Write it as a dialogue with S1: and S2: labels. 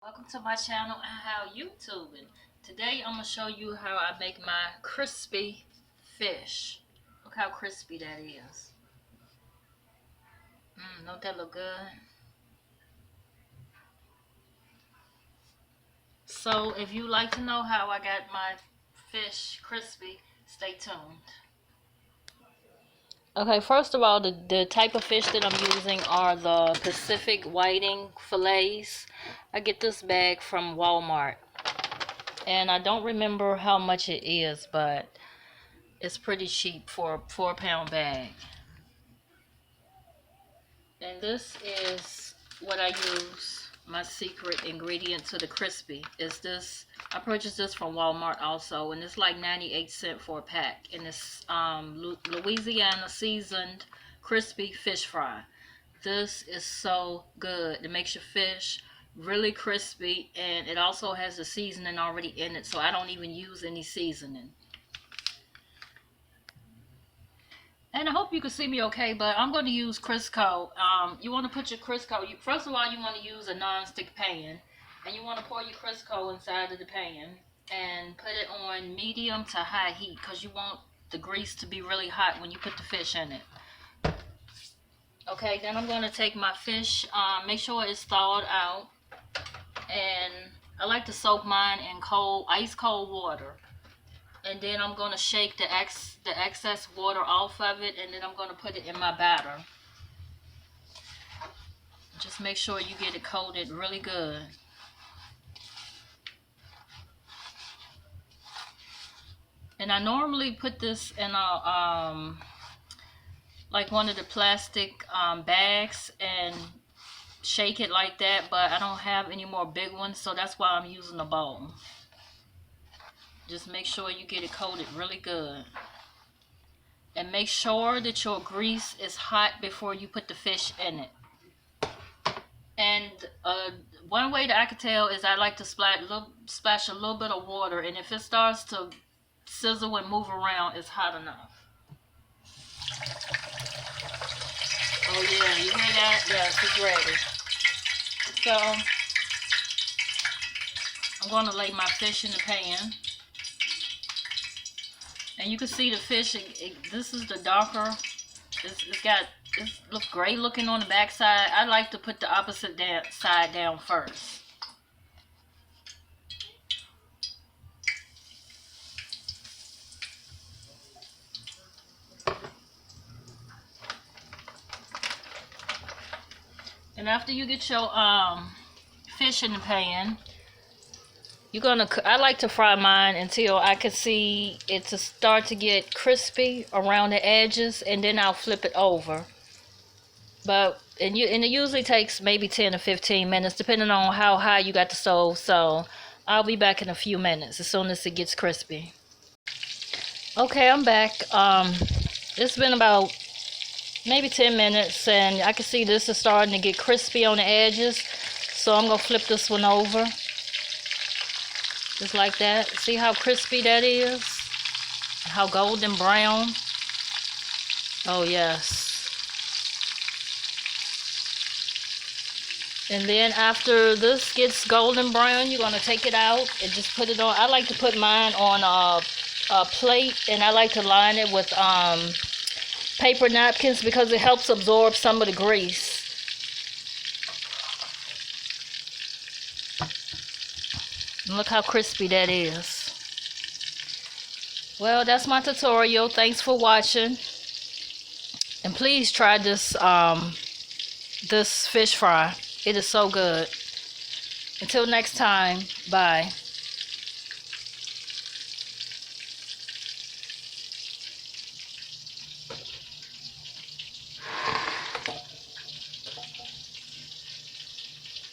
S1: Welcome to my channel and how you tubing. Today I'm going to show you how I make my crispy fish. Look how crispy that is. Don't that look good? So if you like to know how I got my fish crispy, stay tuned. Okay, first of all, the type of fish that I'm using are the Pacific whiting fillets. I get this bag from Walmart. And I don't remember how much it is, but it's pretty cheap for a 4-pound bag. And this is what I use. My secret ingredient to the crispy is this. I purchased this from Walmart also, and it's like 98 cents for a pack. And it's Louisiana seasoned crispy fish fry. This is so good. It makes your fish really crispy, and it also has the seasoning already in it, so I don't even use any seasoning. And I hope you can see me okay, but I'm going to use Crisco. You want to put your Crisco, first of all, you want to use a non-stick pan. And you want to pour your Crisco inside of the pan and put it on medium to high heat because you want the grease to be really hot when you put the fish in it. Okay, then I'm going to take my fish, make sure it's thawed out. And I like to soak mine in ice cold water. And then I'm going to shake the excess water off of it, and then I'm going to put it in my batter. Just make sure you get it coated really good. And I normally put this in a like one of the plastic bags and shake it like that, but I don't have any more big ones, so that's why I'm using a bowl. Just make sure you get it coated really good. And make sure that your grease is hot before you put the fish in it. And one way that I could tell is I like to splash a little bit of water, and if it starts to sizzle and move around, it's hot enough. Oh yeah, you hear that? Yes, it's ready. So I'm going to lay my fish in the pan. And you can see the fish, this is the darker, it looks gray looking on the back side. I like to put the opposite side down first. And after you get your fish in the pan, I like to fry mine until I can see it to start to get crispy around the edges, and then I'll flip it over. And it usually takes maybe 10 or 15 minutes, depending on how high you got the stove. So I'll be back in a few minutes as soon as it gets crispy. Okay, I'm back. It's been about maybe 10 minutes, and I can see this is starting to get crispy on the edges. So I'm gonna flip this one over. Just like that. See how crispy that is? How golden brown? Oh yes. And then after this gets golden brown, you're going to take it out and just put it on. I like to put mine on a plate, and I like to line it with paper napkins because it helps absorb some of the grease. And look how crispy that is. Well, that's my tutorial. Thanks for watching. And please try this this fish fry. It is so good. Until next time, bye.